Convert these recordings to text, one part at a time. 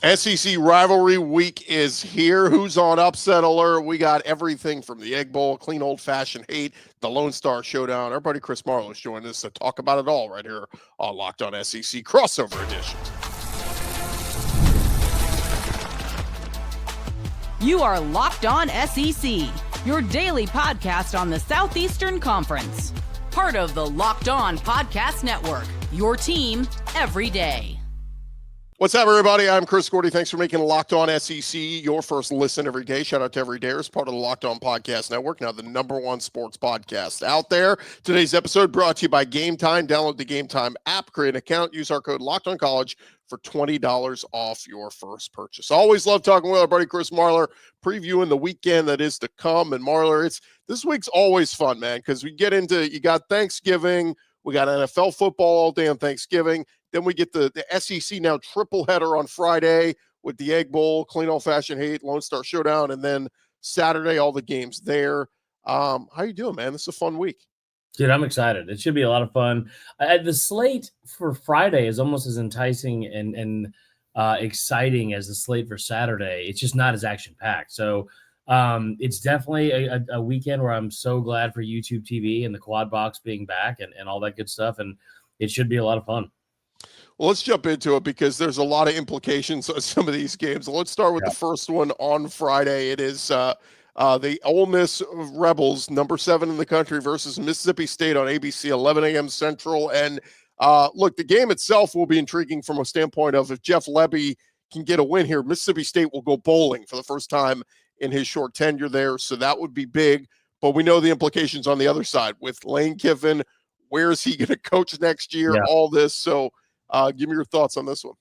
SEC rivalry week is here. Who's on upset alert? We got everything from the Egg Bowl, clean old-fashioned hate, the Lone Star Showdown. Our buddy Chris Marler is joining us to talk about it all right here on Locked On SEC Crossover Edition. You are Locked On SEC, your daily podcast on the Southeastern Conference. Part of the Locked On Podcast Network, your team every day. What's up, everybody? I'm Chris Gordy. Thanks for making Locked On SEC your first listen every day. Shout out to Everydayers, part of the Locked On Podcast Network, now the #1 sports podcast out there. Today's episode brought to you by Game Time. Download the Game Time app, create an account, use our code LOCKEDONCollege for $20 off your first purchase. Always love talking with our buddy Chris Marler, previewing the weekend that is to come. And Marler, this week's always fun, man, because we get into, you got Thanksgiving, we got NFL football all day on Thanksgiving. Then we get the SEC now triple header on Friday with the Egg Bowl, clean old-fashioned hate, Lone Star Showdown, and then Saturday, all the games there. How you doing, man? This is a fun week. Dude, I'm excited. It should be a lot of fun. The slate for Friday is almost as enticing and exciting as the slate for Saturday. It's just not as action-packed. So it's definitely a weekend where I'm so glad for YouTube TV and the quad box being back and all that good stuff. And it should be a lot of fun. Well, let's jump into it because there's a lot of implications on some of these games. Let's start with the first one on Friday. It is the Ole Miss Rebels, number 7 in the country, versus Mississippi State on ABC, 11 a.m. Central. And look, the game itself will be intriguing from a standpoint of if Jeff Lebby can get a win here, Mississippi State will go bowling for the first time in his short tenure there. So that would be big. But we know the implications on the other side with Lane Kiffin. Where is he going to coach next year? Yeah. All this. So give me your thoughts on this one.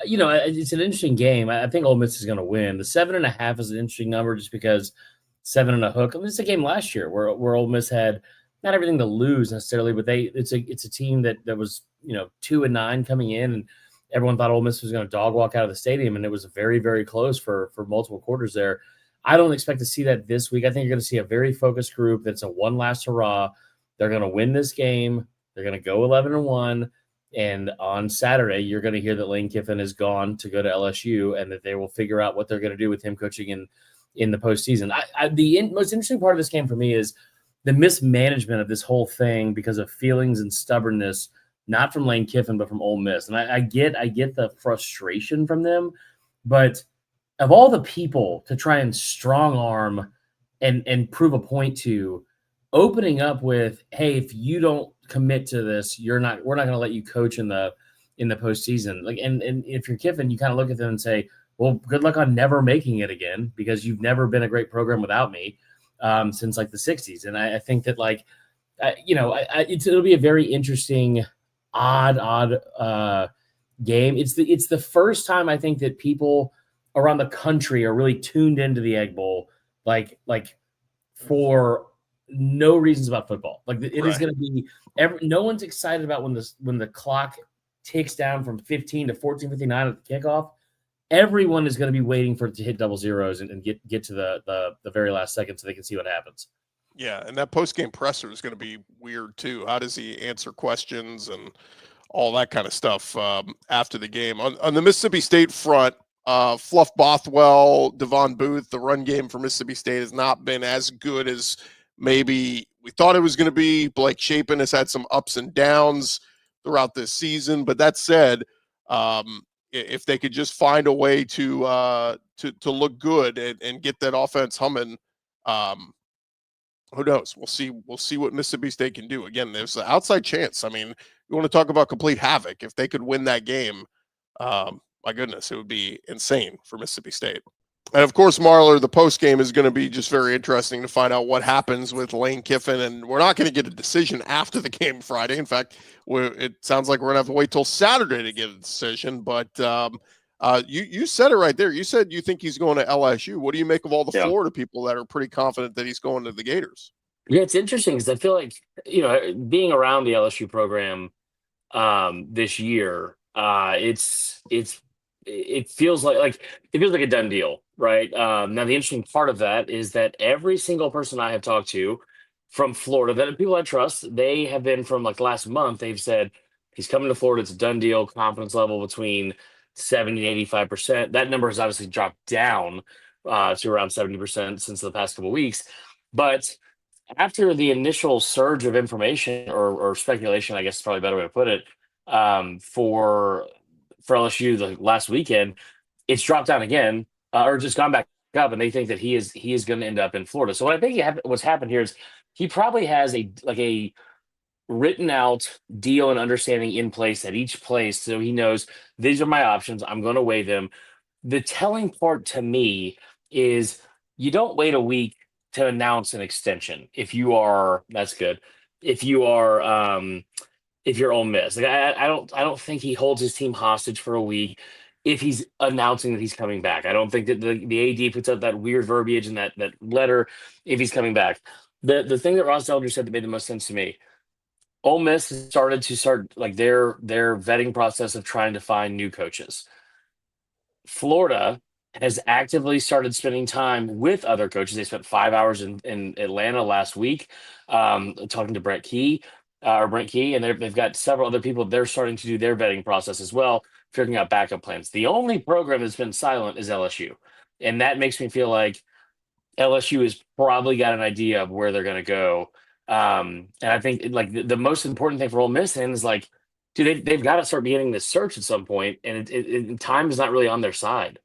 You know, it's an interesting game. I think Ole Miss is going to win. The 7.5 is an interesting number just because 7 and a hook. I mean, it's a game last year where Ole Miss had not everything to lose necessarily, but it's a team that was 2-9 coming in, and everyone thought Ole Miss was going to dog walk out of the stadium, and it was very, very close for multiple quarters there. I don't expect to see that this week. I think you're going to see a very focused group that's a one last hurrah. They're going to win this game. They're going to go 11-1. And on Saturday, you're going to hear that Lane Kiffin is gone to go to LSU and that they will figure out what they're going to do with him coaching in the postseason. The most interesting part of this game for me is the mismanagement of this whole thing because of feelings and stubbornness, not from Lane Kiffin, but from Ole Miss. And I get the frustration from them, but of all the people to try and strong arm and prove a point to, opening up with, hey, if you don't commit to this, we're not going to let you coach in the postseason. Like, and if you're Kiffin, you kind of look at them and say, well, good luck on never making it again because you've never been a great program without me since like the 60s. And I think that it'll be a very interesting, odd game. It's the first time I think that people around the country are really tuned into the Egg Bowl, like for no reasons about football. Like it is going to be no one's excited about when the clock ticks down from 15 to 14:59 at the kickoff. Everyone is going to be waiting for it to hit double zeros and get to the very last second so they can see what happens. Yeah, and that post-game presser is going to be weird too. How does he answer questions and all that kind of stuff after the game? On the Mississippi State front, Fluff Bothwell, Devon Booth, the run game for Mississippi State has not been as good as maybe we thought it was going to be. Blake Shapen has had some ups and downs throughout this season. But that said, if they could just find a way to look good and get that offense humming, who knows? We'll see what Mississippi State can do. Again, there's an outside chance. I mean, you want to talk about complete havoc. If they could win that game, my goodness, it would be insane for Mississippi State. And, of course, Marler, the postgame is going to be just very interesting to find out what happens with Lane Kiffin. And we're not going to get a decision after the game Friday. In fact, it sounds like we're going to have to wait till Saturday to get a decision. But you said it right there. You said you think he's going to LSU. What do you make of all the Florida people that are pretty confident that he's going to the Gators? Yeah, it's interesting because I feel like, being around the LSU program this year, it feels like a done deal, right? Now the interesting part of that is that every single person I have talked to from Florida, that people I trust, they have been from like last month. They've said he's coming to Florida. It's a done deal. Confidence level between 70 to 85%. That number has obviously dropped down to around 70% since the past couple of weeks. But after the initial surge of information or speculation, I guess is probably a better way to put it, for LSU the last weekend, it's dropped down again, or just gone back up, and they think that he is going to end up in Florida. So what I think what's happened here is he probably has a written out deal and understanding in place at each place, so he knows these are my options. I'm going to weigh them. The telling part to me is you don't wait a week to announce an extension if you are that's good. If you are if you're Ole Miss, like I don't think he holds his team hostage for a week if he's announcing that he's coming back. I don't think that the AD puts out that weird verbiage in that letter if he's coming back. The thing that Ross Elder said that made the most sense to me, Ole Miss has started like their vetting process of trying to find new coaches. Florida has actively started spending time with other coaches. They spent 5 hours in Atlanta last week, talking to Brent Key, and they've got several other people. They're starting to do their vetting process as well, figuring out backup plans. The only program that's been silent is LSU, and that makes me feel like LSU has probably got an idea of where they're going to go. And I think like the most important thing for Ole Miss is like, dude, they've got to start beginning this search at some point, and time is not really on their side.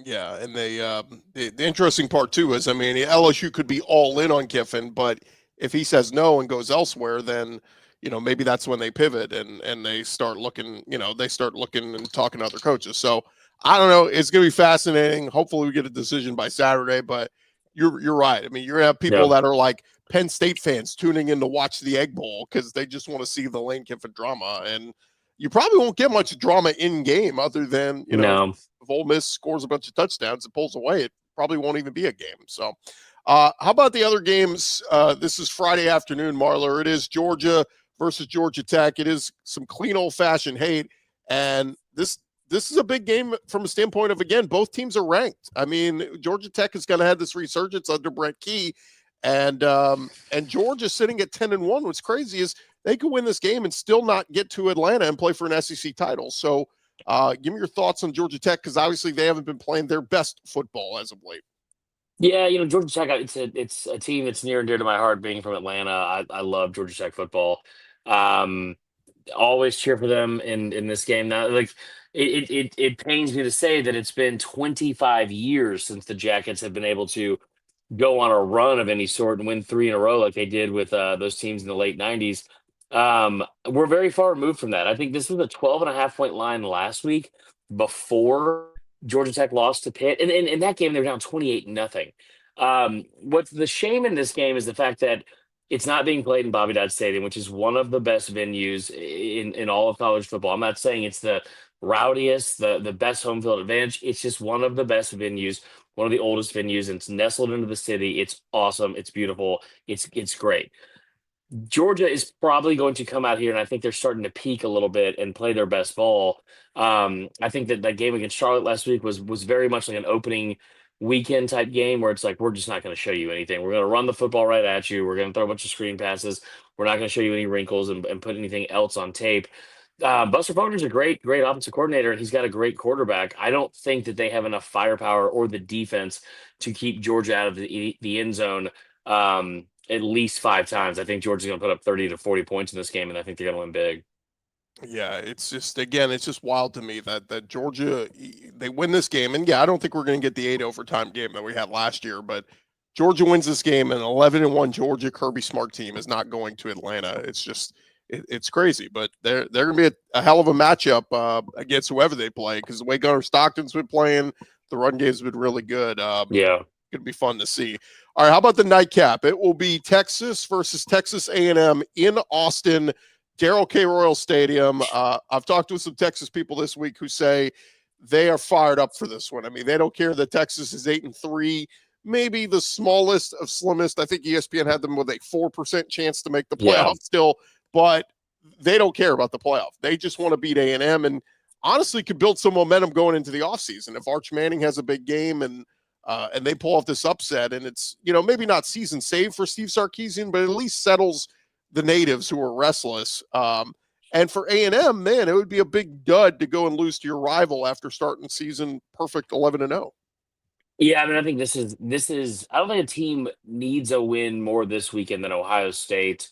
Yeah, and the interesting part too is, I mean, LSU could be all in on Kiffin, but if he says no and goes elsewhere, then maybe that's when they pivot and they start looking, and talking to other coaches. So I don't know. It's going to be fascinating. Hopefully we get a decision by Saturday, but you're right. I mean, you're gonna have people that are like Penn State fans tuning in to watch the Egg Bowl because they just want to see the Lane Kiffin drama, and you probably won't get much drama in game other than if Ole Miss scores a bunch of touchdowns and pulls away, it probably won't even be a game. So how about the other games? This is Friday afternoon, Marler. It is Georgia versus Georgia Tech. It is some clean old-fashioned hate, and this is a big game from a standpoint of, again, both teams are ranked. I mean, Georgia Tech is going to have this resurgence under Brent Key, and Georgia sitting at 10-1. What's crazy is they could win this game and still not get to Atlanta and play for an SEC title. So give me your thoughts on Georgia Tech, because obviously they haven't been playing their best football as of late. Yeah, Georgia Tech, it's a team that's near and dear to my heart, being from Atlanta. I love Georgia Tech football. Always cheer for them in this game. Now, like it pains me to say that it's been 25 years since the Jackets have been able to go on a run of any sort and win 3 in a row like they did with those teams in the late 90s. We're very far removed from that. I think this was a 12.5-point line last week before Georgia Tech lost to Pitt. And in that game, they were down 28-0. What's the shame in this game is the fact that it's not being played in Bobby Dodd Stadium, which is one of the best venues in all of college football. I'm not saying it's the rowdiest, the best home field advantage. It's just one of the best venues, one of the oldest venues, and it's nestled into the city. It's awesome. It's beautiful. It's great. Georgia is probably going to come out here, and I think they're starting to peak a little bit and play their best ball. I think that game against Charlotte last week was very much like an opening weekend type game where it's like, we're just not going to show you anything. We're going to run the football right at you. We're going to throw a bunch of screen passes. We're not going to show you any wrinkles and put anything else on tape. Buster Fogner's a great offensive coordinator, and he's got a great quarterback. I don't think that they have enough firepower or the defense to keep Georgia out of the end zone at least 5 times. I think Georgia's going to put up 30 to 40 points in this game, and I think they're going to win big. Yeah, it's just wild to me that Georgia, they win this game. And yeah, I don't think we're going to get the 8 overtime game that we had last year, but Georgia wins this game, and 11-1 Georgia Kirby Smart team is not going to Atlanta. It's just, it's crazy, but they're going to be a hell of a matchup against whoever they play, because the way Gunnar Stockton's been playing, the run game's been really good. Yeah. Going to be fun to see. All right, how about the nightcap? It will be Texas versus Texas A&M in Austin, Darrell K. Royal Stadium. I've talked with some Texas people this week who say they are fired up for this one. I mean, they don't care that Texas is 8-3, maybe the smallest of slimmest. I think ESPN had them with a 4% chance to make the playoff still, but they don't care about the playoff. They just want to beat A&M, and honestly could build some momentum going into the offseason. If Arch Manning has a big game and they pull off this upset, and it's, maybe not season save for Steve Sarkisian, but at least settles the natives who are restless. And for A&M, man, it would be a big dud to go and lose to your rival after starting the season perfect 11-0. Yeah, I mean, I think this is. I don't think a team needs a win more this weekend than Ohio State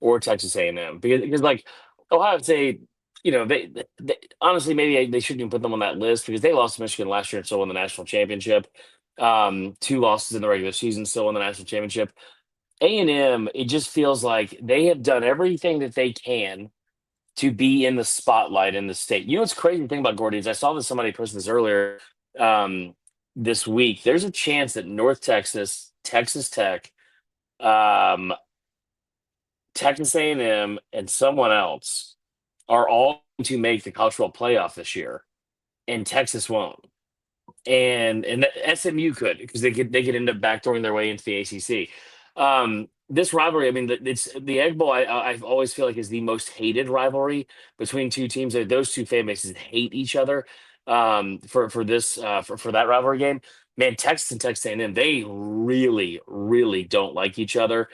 or Texas A&M because like Ohio State, they honestly maybe they shouldn't even put them on that list because they lost to Michigan last year and still won the national championship. 2 losses in the regular season, still won the national championship. A&M, it just feels like they have done everything that they can to be in the spotlight in the state. You know what's crazy thing about Gordy is I saw this somebody posted this earlier this week. There's a chance that North Texas, Texas Tech, um, Texas A&M, and someone else are all going to make the college football playoff this year, and Texas won't. And SMU could because they could end up backdooring their way into the ACC. This rivalry, I mean, it's the Egg Bowl. I always feel like is the most hated rivalry between two teams. Those two fan bases hate each other. For that rivalry game, man, Texas and Texas A&M, they really, really don't like each other.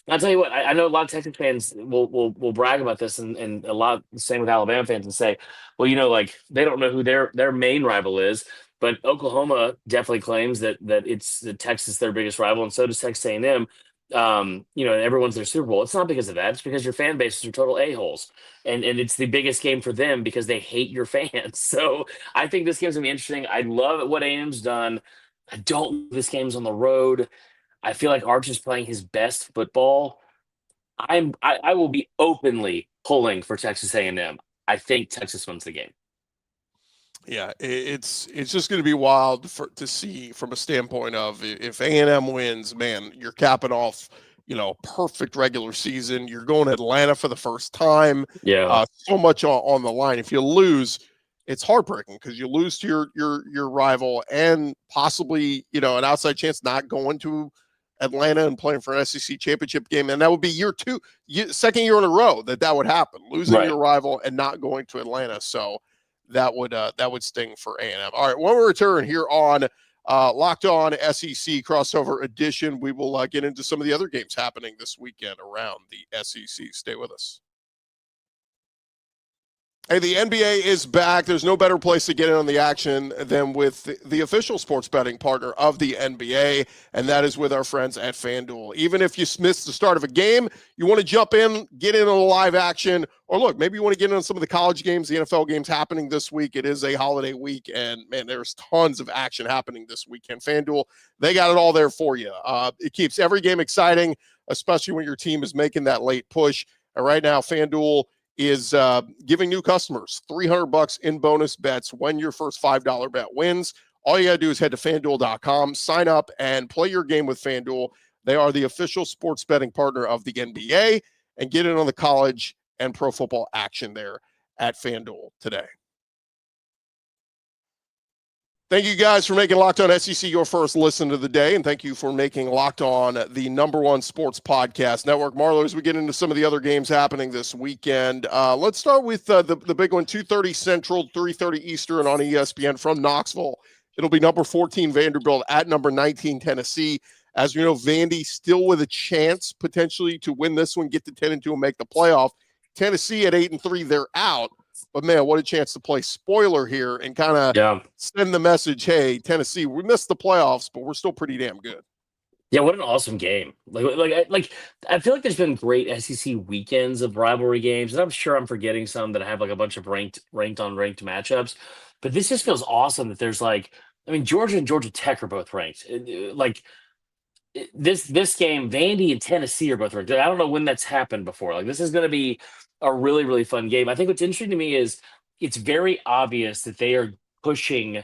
I'll tell you what, I know a lot of Texas fans will brag about this, and a lot the same with Alabama fans and say, well, like they don't know who their main rival is, but Oklahoma definitely claims that it's the Texas their biggest rival, and so does Texas A&M. Everyone's their Super Bowl. It's not because of that; it's because your fan bases are total a-holes, and it's the biggest game for them because they hate your fans. So I think this game's gonna be interesting. I love what A&M's done. I don't. This game's on the road. I feel like Arch is playing his best football. I will be openly pulling for Texas A&M. I think Texas wins the game. Yeah, it's just going to be wild to see from a standpoint of if A&M wins, man, you're capping off, perfect regular season. You're going to Atlanta for the first time. Yeah, so much on the line. If you lose, it's heartbreaking because you lose to your rival and possibly an outside chance not going to Atlanta and playing for an SEC championship game, and that would be second year in a row that would happen, losing right. your rival and not going to Atlanta. So that would sting for A&M. All right, when we return here on Locked On SEC crossover edition, we will get into some of the other games happening this weekend around the SEC. Stay with us. Hey, the NBA is back. There's no better place to get in on the action than with the official sports betting partner of the NBA, and that is with our friends at FanDuel. Even if you missed the start of a game, you want to jump in, get in on the live action, or look, maybe you want to get in on some of the college games, the NFL games happening this week. It is a holiday week, and man, there's tons of action happening this weekend. FanDuel, they got it all there for you. It keeps every game exciting, especially when your team is making that late push. And right now, FanDuel is giving new customers $300 in bonus bets when your first $5 bet wins. All you got to do is head to FanDuel.com, sign up, and play your game with FanDuel. They are the official sports betting partner of the NBA, and get in on the college and pro football action there at FanDuel today. Thank you guys for making Locked On SEC your first listen of the day, and thank you for making Locked On the #1 sports podcast network. Marler, as we get into some of the other games happening this weekend, let's start with the big one, 2:30 Central, 3:30 Eastern on ESPN from Knoxville. It'll be number 14 Vanderbilt at number 19 Tennessee. As you know, Vandy still with a chance potentially to win this one, get to 10-2 and make the playoff. Tennessee at 8-3, they're out. But, man, what a chance to play spoiler here and kind of send the message, hey, Tennessee, we missed the playoffs, but we're still pretty damn good. Yeah, what an awesome game. I feel like there's been great SEC weekends of rivalry games, and I'm sure I'm forgetting some that have like a bunch of ranked matchups. But this just feels awesome that there's Georgia and Georgia Tech are both ranked. This game, Vandy and Tennessee are both ranked. I don't know when that's happened before. This is going to be a really, really fun game. I think what's interesting to me is it's very obvious that they are pushing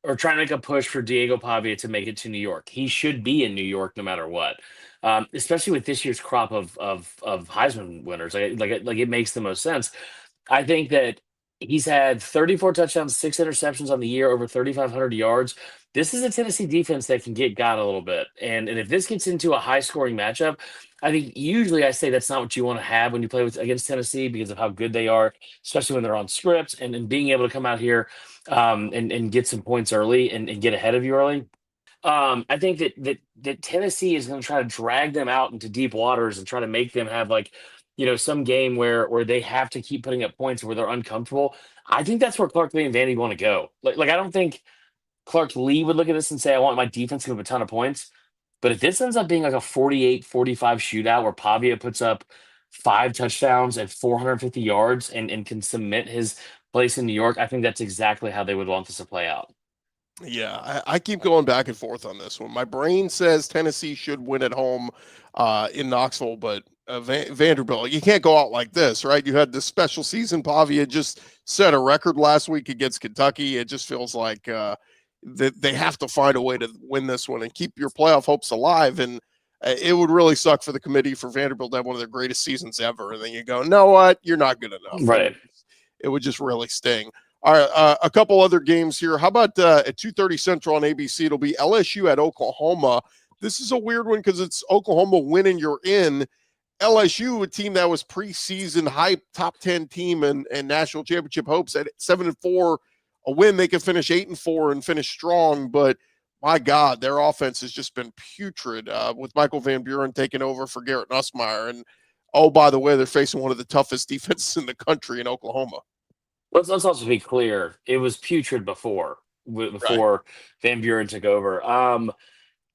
or trying to make a push for Diego Pavia to make it to New York. He should be in New York no matter what, especially with this year's crop of Heisman winners. It makes the most sense. I think that he's had 34 touchdowns, 6 interceptions on the year, over 3,500 yards. This is a Tennessee defense that can get got a little bit. And if this gets into a high-scoring matchup, I think usually I say that's not what you want to have when you play against Tennessee because of how good they are, especially when they're on script and being able to come out here and get some points early and get ahead of you early. I think that Tennessee is going to try to drag them out into deep waters and try to make them have some game where they have to keep putting up points where they're uncomfortable. I think that's where Clark Lee and Vandy want to go. Like I don't think Clark Lee would look at this and say, I want my defense to give a ton of points. But if this ends up being like a 48-45 shootout where Pavia puts up 5 touchdowns and 450 yards and can cement his place in New York, I think that's exactly how they would want this to play out. Yeah, I keep going back and forth on this one. My brain says Tennessee should win at home in Knoxville, but Vanderbilt, you can't go out like this, right? You had this special season. Pavia just set a record last week against Kentucky. It just feels like that they have to find a way to win this one and keep your playoff hopes alive. And it would really suck for the committee for Vanderbilt to have one of their greatest seasons ever. And then you go, no, what? You're not good enough. Right. It would just really sting. All right, a couple other games here. How about at 2:30 Central on ABC? It'll be LSU at Oklahoma. This is a weird one because it's Oklahoma winning, you're in. LSU, a team that was preseason hype, top 10 team and national championship hopes at 7-4, a win. They could finish 8-4 and finish strong, but my God, their offense has just been putrid with Michael Van Buren taking over for Garrett Nussmeier. And oh, by the way, they're facing one of the toughest defenses in the country in Oklahoma. Let's also be clear. It was putrid before Right. Van Buren took over.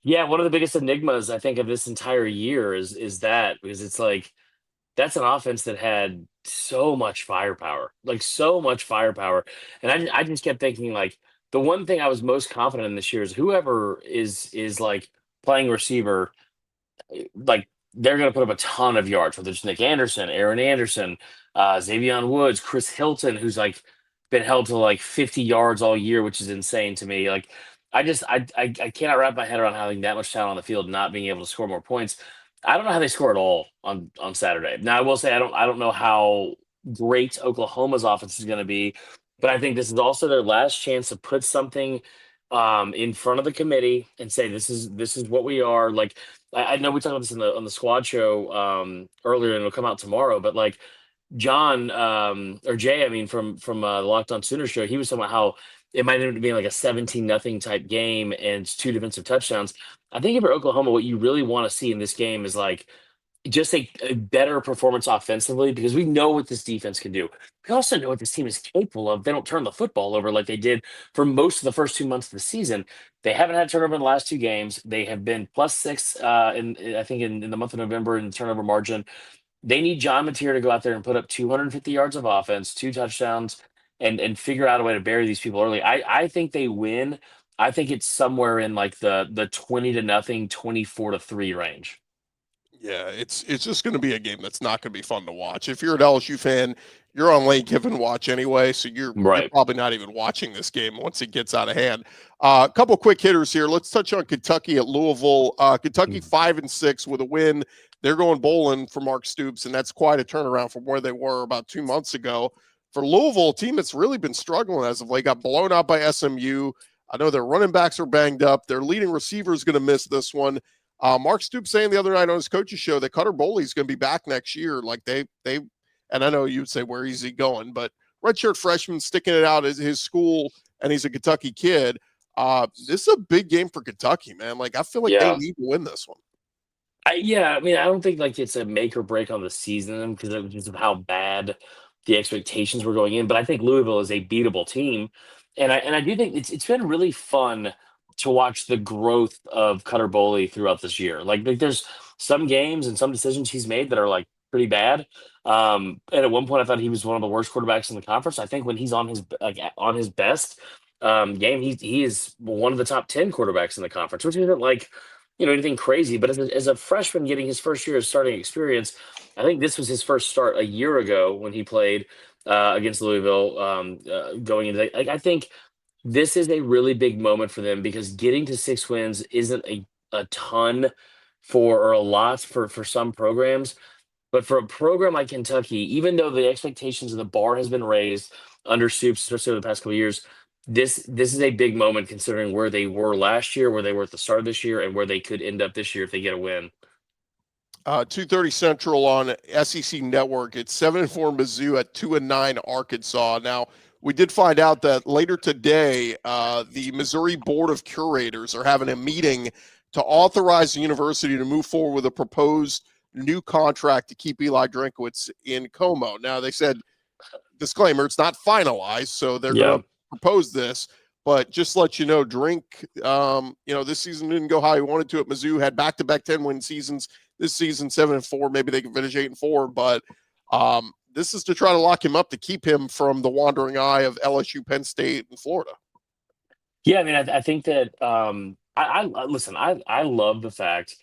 Yeah, one of the biggest enigmas I think of this entire year is that because it's like that's an offense that had so much firepower, and I just kept thinking like the one thing I was most confident in this year is whoever is like playing receiver, like they're going to put up a ton of yards, whether it's Nick Anderson, Aaron Anderson, Xavier Woods, Chris Hilton, who's like been held to like 50 yards all year, which is insane to me. Like I cannot wrap my head around having that much talent on the field, and not being able to score more points. I don't know how they score at all on Saturday. Now I will say I don't know how great Oklahoma's offense is going to be, but I think this is also their last chance to put something in front of the committee and say this is what we are. Like I know we talked about this on the squad show earlier, and it'll come out tomorrow. But like John or Jay, I mean from the Locked On Sooner show, he was talking about how it might end up being like a 17-0 type game and 2 defensive touchdowns. I think if you're Oklahoma, what you really want to see in this game is like just a better performance offensively, because we know what this defense can do. We also know what this team is capable of. They don't turn the football over like they did for most of the first 2 months of the season. They haven't had turnover in the last 2 games. They have been +6 I think in the month of November in the turnover margin. They need John Mateer to go out there and put up 250 yards of offense, 2 touchdowns, and figure out a way to bury these people early. I think they win. I think it's somewhere in like the 20-0, 24-3 range. Yeah, it's just going to be a game that's not going to be fun to watch. If you're an LSU fan, you're on Lane Kiffin watch anyway, so you're Right. probably not even watching this game once it gets out of hand. A couple quick hitters here. Let's touch on Kentucky at Louisville. Kentucky 5-6 with a win. They're going bowling for Mark Stoops, and that's quite a turnaround from where they were about 2 months ago. For Louisville, a team that's really been struggling as of late, got blown out by SMU. I know their running backs are banged up. Their leading receiver is going to miss this one. Mark Stoops saying the other night on his coach's show that Cutter Boley is going to be back next year. Like they, and I know you'd say, where is he going? But redshirt freshman sticking it out as his school, and he's a Kentucky kid. This is a big game for Kentucky, man. Like I feel like they need to win this one. I mean, I don't think like it's a make or break on the season because of how bad the expectations were going in. But I think Louisville is a beatable team, and I do think it's been really fun to watch the growth of Cutter Boley throughout this year. Like there's some games and some decisions he's made that are like pretty bad. And at one point, I thought he was one of the worst quarterbacks in the conference. I think when he's on his best game, he is one of the top 10 quarterbacks in the conference, which isn't like anything crazy. But as a freshman getting his first year of starting experience, I think this was his first start a year ago when he played against Louisville. Going into I think this is a really big moment for them because getting to 6 wins isn't a ton or a lot for some programs. But for a program like Kentucky, even though the expectations of the bar has been raised under Stoops, especially over the past couple of years, this is a big moment considering where they were last year, where they were at the start of this year, and where they could end up this year if they get a win. 2:30 Central on SEC Network. It's 7-4 Mizzou at 2-9 Arkansas. Now, we did find out that later today, the Missouri Board of Curators are having a meeting to authorize the university to move forward with a proposed new contract to keep Eli Drinkwitz in Como. Now, they said, disclaimer, it's not finalized, so they're going to propose this. But just let you know, Drink, this season didn't go how he wanted to at Mizzou, had back-to-back 10-win seasons. This season, 7-4. Maybe they can finish 8-4. But this is to try to lock him up to keep him from the wandering eye of LSU, Penn State, and Florida. Yeah, I mean, I think that listen. I love the fact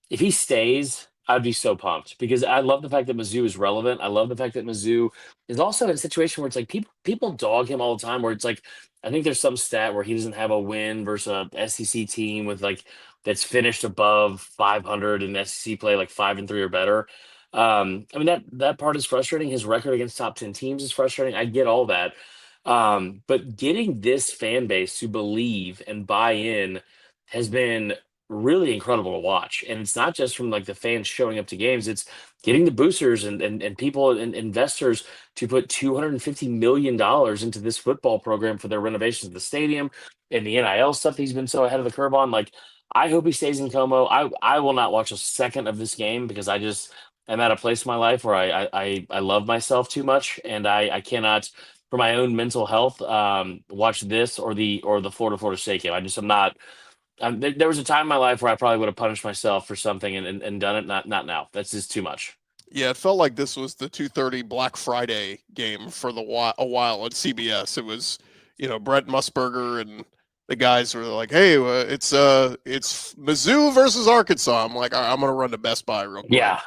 if he stays, I'd be so pumped because I love the fact that Mizzou is relevant. I love the fact that Mizzou is also in a situation where it's like people dog him all the time. Where it's like I think there's some stat where he doesn't have a win versus a SEC team with like that's finished above 500 in SEC play, like 5-3 or better. I mean that part is frustrating. His record against top 10 teams is frustrating. I get all that. But getting this fan base to believe and buy in has been really incredible to watch. And it's not just from like the fans showing up to games, it's getting the boosters and people and investors to put $250 million into this football program for their renovations of the stadium and the NIL stuff he's been so ahead of the curve on. Like, I hope he stays in Como. I will not watch a second of this game because I just am at a place in my life where I love myself too much and I cannot, for my own mental health, watch this or the Florida State game. I'm not. There was a time in my life where I probably would have punished myself for something and done it. Not now. That's just too much. Yeah, it felt like this was the 2:30 Black Friday game for a while at CBS. It was, Brett Musburger and the guys were like, "Hey, it's Mizzou versus Arkansas." I'm like, I'm gonna run to Best Buy real quick. Yeah,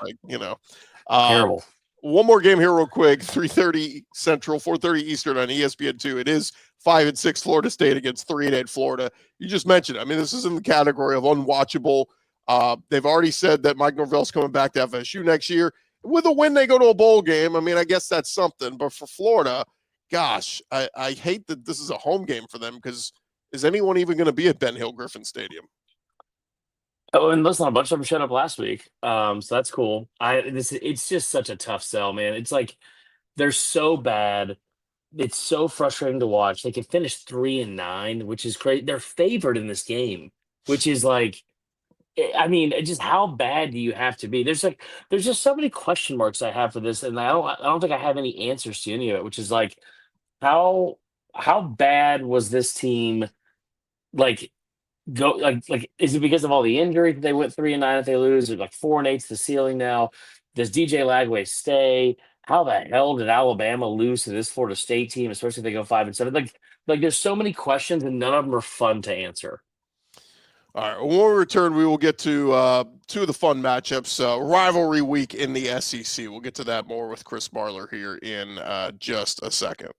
terrible. One more game here real quick, 3:30 Central, 4:30 Eastern on ESPN2. It is 5-6 Florida State against 3-8 Florida. You just mentioned it. I mean, this is in the category of unwatchable. They've already said that Mike Norvell's coming back to FSU next year. With a win, they go to a bowl game. I mean, I guess that's something. But for Florida, gosh, I hate that this is a home game for them because is anyone even going to be at Ben Hill Griffin Stadium? Oh, and listen, a bunch of them showed up last week, so that's cool. It's just such a tough sell, man. It's like they're so bad. It's so frustrating to watch. They can finish 3-9, which is crazy. They're favored in this game, which is like, I mean, just how bad do you have to be? There's just so many question marks I have for this, and I don't think I have any answers to any of it. Which is like, how bad was this team? Like, is it because of all the injuries that they went 3-9 if they lose? Or like 4-8's the ceiling now? Does DJ Lagway stay? How the hell did Alabama lose to this Florida State team, especially if they go 5-7? Like there's so many questions and none of them are fun to answer. All right. When we return, we will get to two of the fun matchups. Rivalry week in the SEC. We'll get to that more with Chris Marler here in just a second.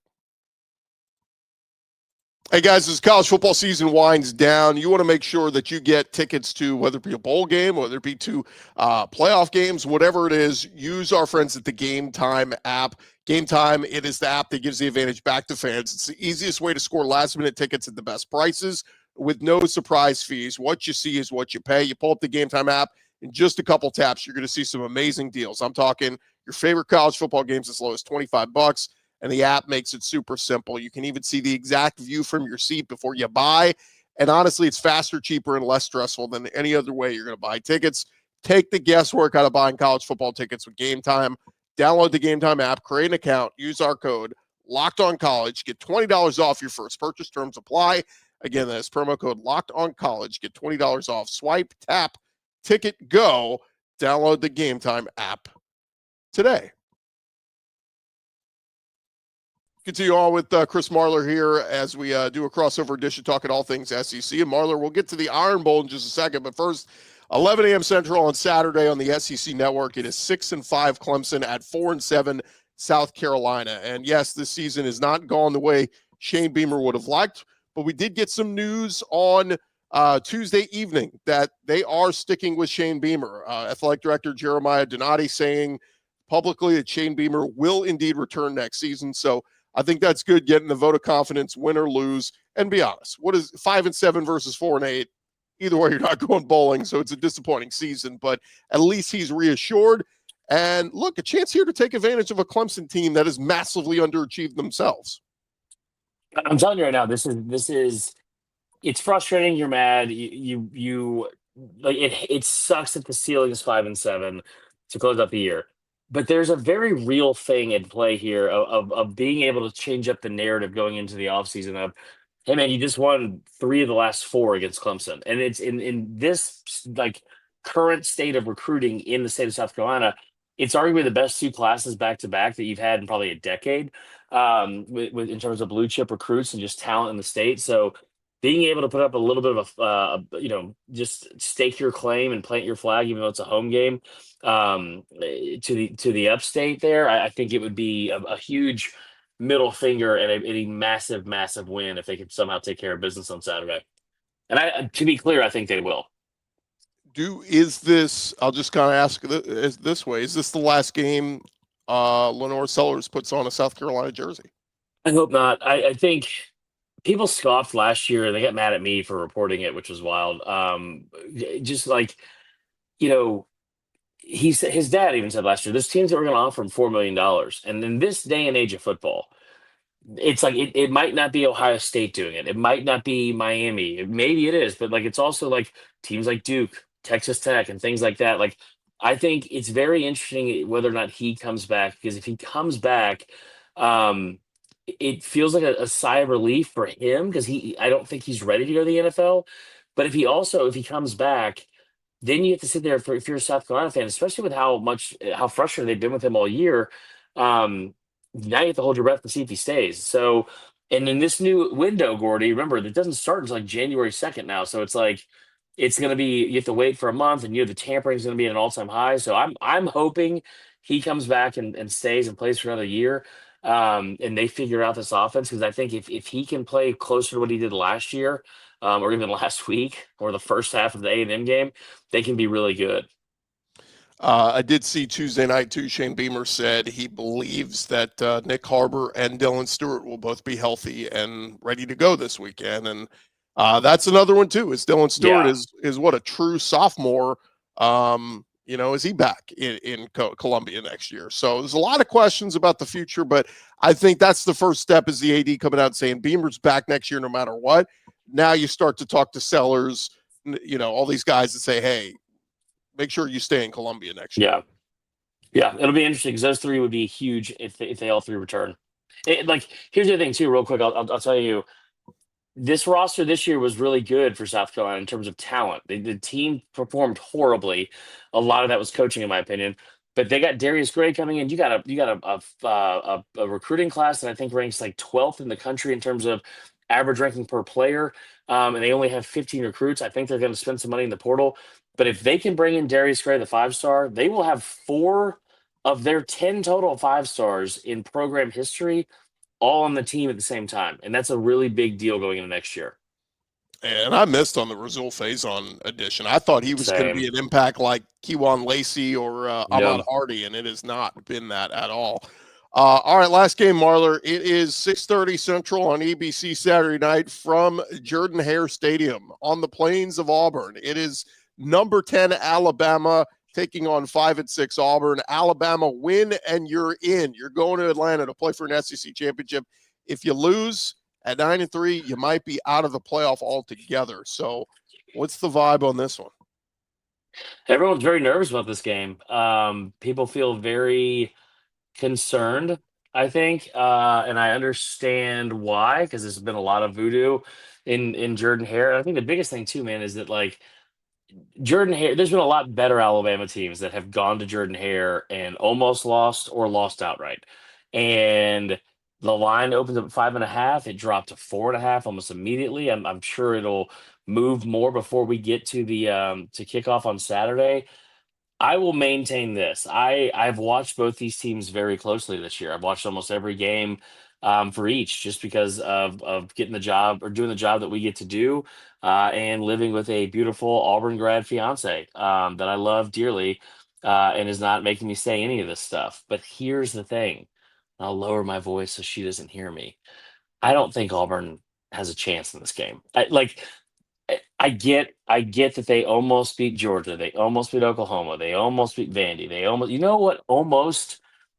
Hey guys, as college football season winds down, you want to make sure that you get tickets to whether it be a bowl game, whether it be to playoff games, whatever it is, use our friends at the Game Time app. Game Time, it is the app that gives the advantage back to fans. It's the easiest way to score last-minute tickets at the best prices with no surprise fees. What you see is what you pay. You pull up the Game Time app, in just a couple taps, you're going to see some amazing deals. I'm talking your favorite college football games as low as $25. And the app makes it super simple. You can even see the exact view from your seat before you buy. And honestly, it's faster, cheaper, and less stressful than any other way you're going to buy tickets. Take the guesswork out of buying college football tickets with Game Time. Download the Game Time app, create an account, use our code LOCKEDONCollege, get $20 off your first purchase. Terms apply. Again, that's promo code LOCKEDONCollege. Get $20 off. Swipe, tap, ticket, go. Download the Game Time app today. Continue on with Chris Marler here as we do a crossover edition talking all things SEC. And Marler, we'll get to the Iron Bowl in just a second. But first, 11 a.m. Central on Saturday on the SEC Network. It is 6-5 Clemson at 4-7 South Carolina. And yes, this season has not gone the way Shane Beamer would have liked. But we did get some news on Tuesday evening that they are sticking with Shane Beamer. Athletic Director Jeremiah Donati saying publicly that Shane Beamer will indeed return next season. So I think that's good, getting the vote of confidence, win or lose. And be honest, what is 5-7 versus 4-8? Either way, you're not going bowling, so it's a disappointing season. But at least he's reassured. And look, a chance here to take advantage of a Clemson team that has massively underachieved themselves. I'm telling you right now, this is it's frustrating. You're mad. You like it. It sucks that the ceiling is 5-7. to close out the year. But there's a very real thing in play here of being able to change up the narrative going into the offseason of, hey man, you just won 3 of the last 4 against Clemson. And it's in this like current state of recruiting in the state of South Carolina, it's arguably the best 2 classes back to back that you've had in probably a decade, with in terms of blue chip recruits and just talent in the state. So being able to put up a little bit of just stake your claim and plant your flag, even though it's a home game, to the upstate there, I think it would be a huge middle finger and a massive, massive win if they could somehow take care of business on Saturday. And to be clear, I think they will. I'll just kind of ask this way, is this the last game Lenore Sellers puts on a South Carolina jersey? I hope not. I think people scoffed last year and they got mad at me for reporting it, which was wild. Just like, his dad even said last year, there's teams that were going to offer him $4 million. And in this day and age of football, it's like it might not be Ohio State doing it. It might not be Miami. Maybe it is, but like it's also like teams like Duke, Texas Tech, and things like that. Like I think it's very interesting whether or not he comes back, because if he comes back, it feels like a sigh of relief for him, because I don't think he's ready to go to the NFL. But if he comes back, then you have to sit there if you're a South Carolina fan, especially with how frustrated they've been with him all year. Now you have to hold your breath to see if he stays. So, and in this new window, Gordy, remember, it doesn't start until like January 2nd now. So it's like, it's going to be, you have to wait for a month, and the tampering is going to be at an all-time high. So I'm hoping he comes back and stays and plays for another year. And they figure out this offense, because I think if he can play closer to what he did last year, or even last week, or the first half of the A&M game, they can be really good. I did see Tuesday night too. Shane Beamer said he believes that Nick Harbor and Dylan Stewart will both be healthy and ready to go this weekend. And that's another one too. Is Dylan Stewart is what a true sophomore. Is he back in Columbia next year? So there's a lot of questions about the future, but I think that's the first step, is the AD coming out and saying Beamer's back next year no matter what. Now you start to talk to Sellers, all these guys that say, hey, make sure you stay in Columbia next year. Yeah, it'll be interesting, because those 3 would be huge if they all 3 return. Here's the thing too, real quick. I'll tell you, this roster this year was really good for South Carolina in terms of talent. The team performed horribly. A lot of that was coaching, in my opinion. But they got Darius Gray coming in. You got a recruiting class that I think ranks like 12th in the country in terms of average ranking per player. And they only have 15 recruits. I think they're going to spend some money in the portal. But if they can bring in Darius Gray, the 5-star, they will have 4 of their 10 total 5-stars in program history all on the team at the same time. And that's a really big deal going into next year. And I missed on the Razul Faison addition. I thought he was going to be an impact like Kewan Lacey or Ahmad Hardy, and it has not been that at all. All right, last game, Marler. It is 6:30 Central on ABC Saturday night from Jordan-Hare Stadium on the plains of Auburn. It is number 10 Alabama taking on 5-6 Auburn. Alabama win and you're in. You're going to Atlanta to play for an SEC championship. If you lose at 9-3, you might be out of the playoff altogether. So what's the vibe on this one? Everyone's very nervous about this game. People feel very concerned, I think. And I understand why, because there's been a lot of voodoo in Jordan-Hare. I think the biggest thing too, man, is that like Jordan-Hare, there's been a lot better Alabama teams that have gone to Jordan-Hare and almost lost or lost outright. And the line opens up at 5.5. It dropped to 4.5 almost immediately. I'm sure it'll move more before we get to the to kickoff on Saturday. I will maintain this. I've watched both these teams very closely this year. I've watched almost every game for each, just because of getting the job, or doing the job that we get to do, and living with a beautiful Auburn grad fiance that I love dearly, and is not making me say any of this stuff. But here's the thing. I'll lower my voice so she doesn't hear me. I don't think Auburn has a chance in this game. I get that they almost beat Georgia. They almost beat Oklahoma. They almost beat Vandy. You know what almost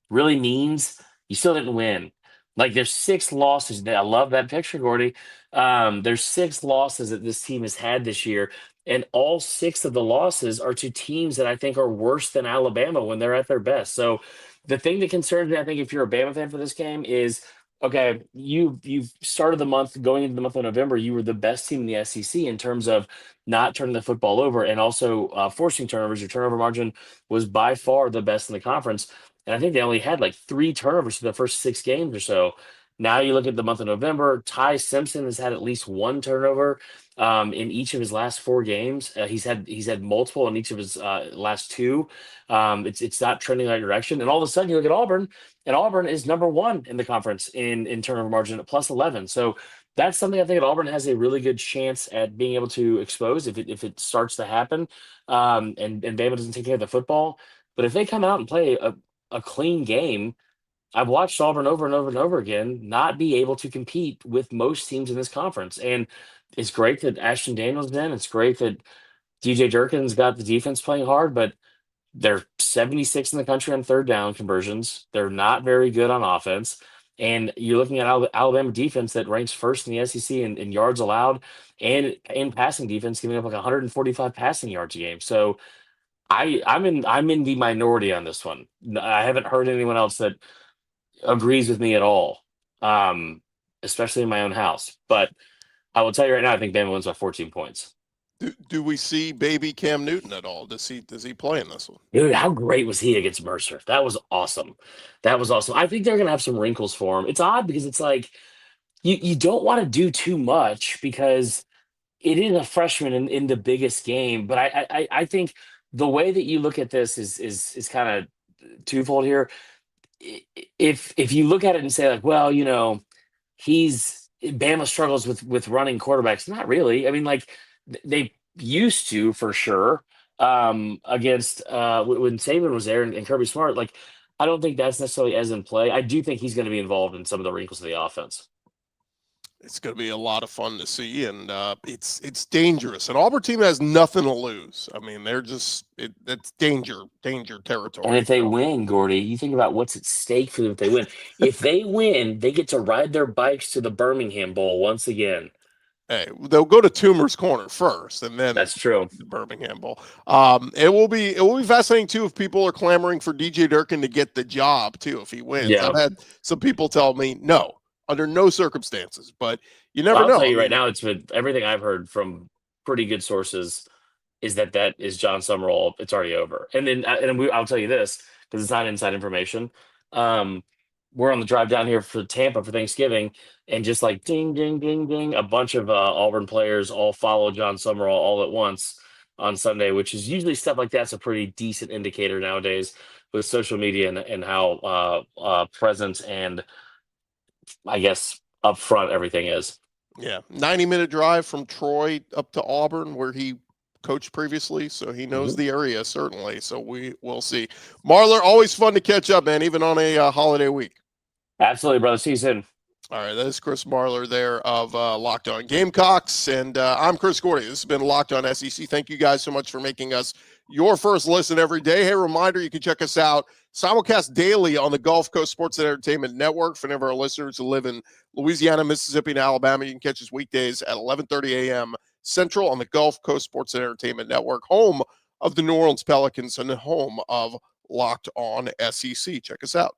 really means? You still didn't win. Like, there's 6 losses. I love that picture, Gordy. There's 6 losses that this team has had this year. and all 6 of the losses are to teams that I think are worse than Alabama when they're at their best. So the thing that concerns me, I think, if you're a Bama fan for this game is, okay, you've started the month, going into the month of November, you were the best team in the SEC in terms of not turning the football over and also forcing turnovers. Your turnover margin was by far the best in the conference. And I think they only had like 3 turnovers for the first 6 games or so. Now you look at the month of November, Ty Simpson has had at least 1 turnover in each of his last 4 games. He's had multiple in each of his last 2. It's not trending in that direction. And all of a sudden you look at Auburn, and Auburn is number 1 in the conference in turnover margin at plus 11. So that's something I think Auburn has a really good chance at being able to expose if it starts to happen, and Bama doesn't take care of the football. But if they come out and play a clean game, I've watched Auburn over and over and over again not be able to compete with most teams in this conference. And it's great that Ashton Daniels is in. It's great that DJ Durkin's got the defense playing hard, but they're 76 in the country on third down conversions. They're not very good on offense. And you're looking at Alabama defense that ranks first in the SEC in yards allowed and in passing defense, giving up like 145 passing yards a game. So I'm in the minority on this one. I haven't heard anyone else that agrees with me at all, especially in my own house. But I will tell you right now, I think Bama wins by 14 points. Do we see baby Cam Newton at all? Does he play in this one? Dude, how great was he against Mercer? That was awesome. That was awesome. I think they're gonna have some wrinkles for him. It's odd because it's like you don't want to do too much because it is a freshman in the biggest game. But I think the way that you look at this is kind of twofold here. If you look at it and say like, well, Bama struggles with running quarterbacks. Not really. I mean, like they used to for sure against when Saban was there and Kirby Smart. Like, I don't think that's necessarily as in play. I do think he's going to be involved in some of the wrinkles of the offense. It's going to be a lot of fun to see, and it's dangerous. An Auburn team has nothing to lose. I mean, they're just it's danger territory. And if they win, Gordy, you think about what's at stake for them if they win. If they win, they get to ride their bikes to the Birmingham Bowl once again. Hey, they'll go to Toomer's Corner first, and then that's true. The Birmingham Bowl. It will be fascinating too if people are clamoring for DJ Durkin to get the job too if he wins. Yeah. I've had some people tell me no. Under no circumstances, but you never know. I'll tell you right now, it's been everything I've heard from pretty good sources is that is John Summerall. It's already over. And then I'll tell you this because it's not inside information. We're on the drive down here for Tampa for Thanksgiving, and just like ding, ding, ding, ding, a bunch of Auburn players all follow John Summerall all at once on Sunday, which is usually stuff like that's a pretty decent indicator nowadays with social media and how present and I guess up front everything is. Yeah, 90-minute drive from Troy up to Auburn where he coached previously, so he knows the area certainly. So we'll see. Marler, always fun to catch up, man, even on a holiday week. Absolutely, brother. See you soon. All right, that is Chris Marler there of Locked On Gamecocks, and I'm Chris Gordy. This has been Locked On SEC. Thank you guys so much for making us your first listen every day. Hey, reminder, you can check us out simulcast daily on the Gulf Coast Sports and Entertainment Network. For any of our listeners who live in Louisiana, Mississippi, and Alabama, you can catch us weekdays at 11:30 a.m. Central on the Gulf Coast Sports and Entertainment Network, home of the New Orleans Pelicans and home of Locked On SEC. Check us out.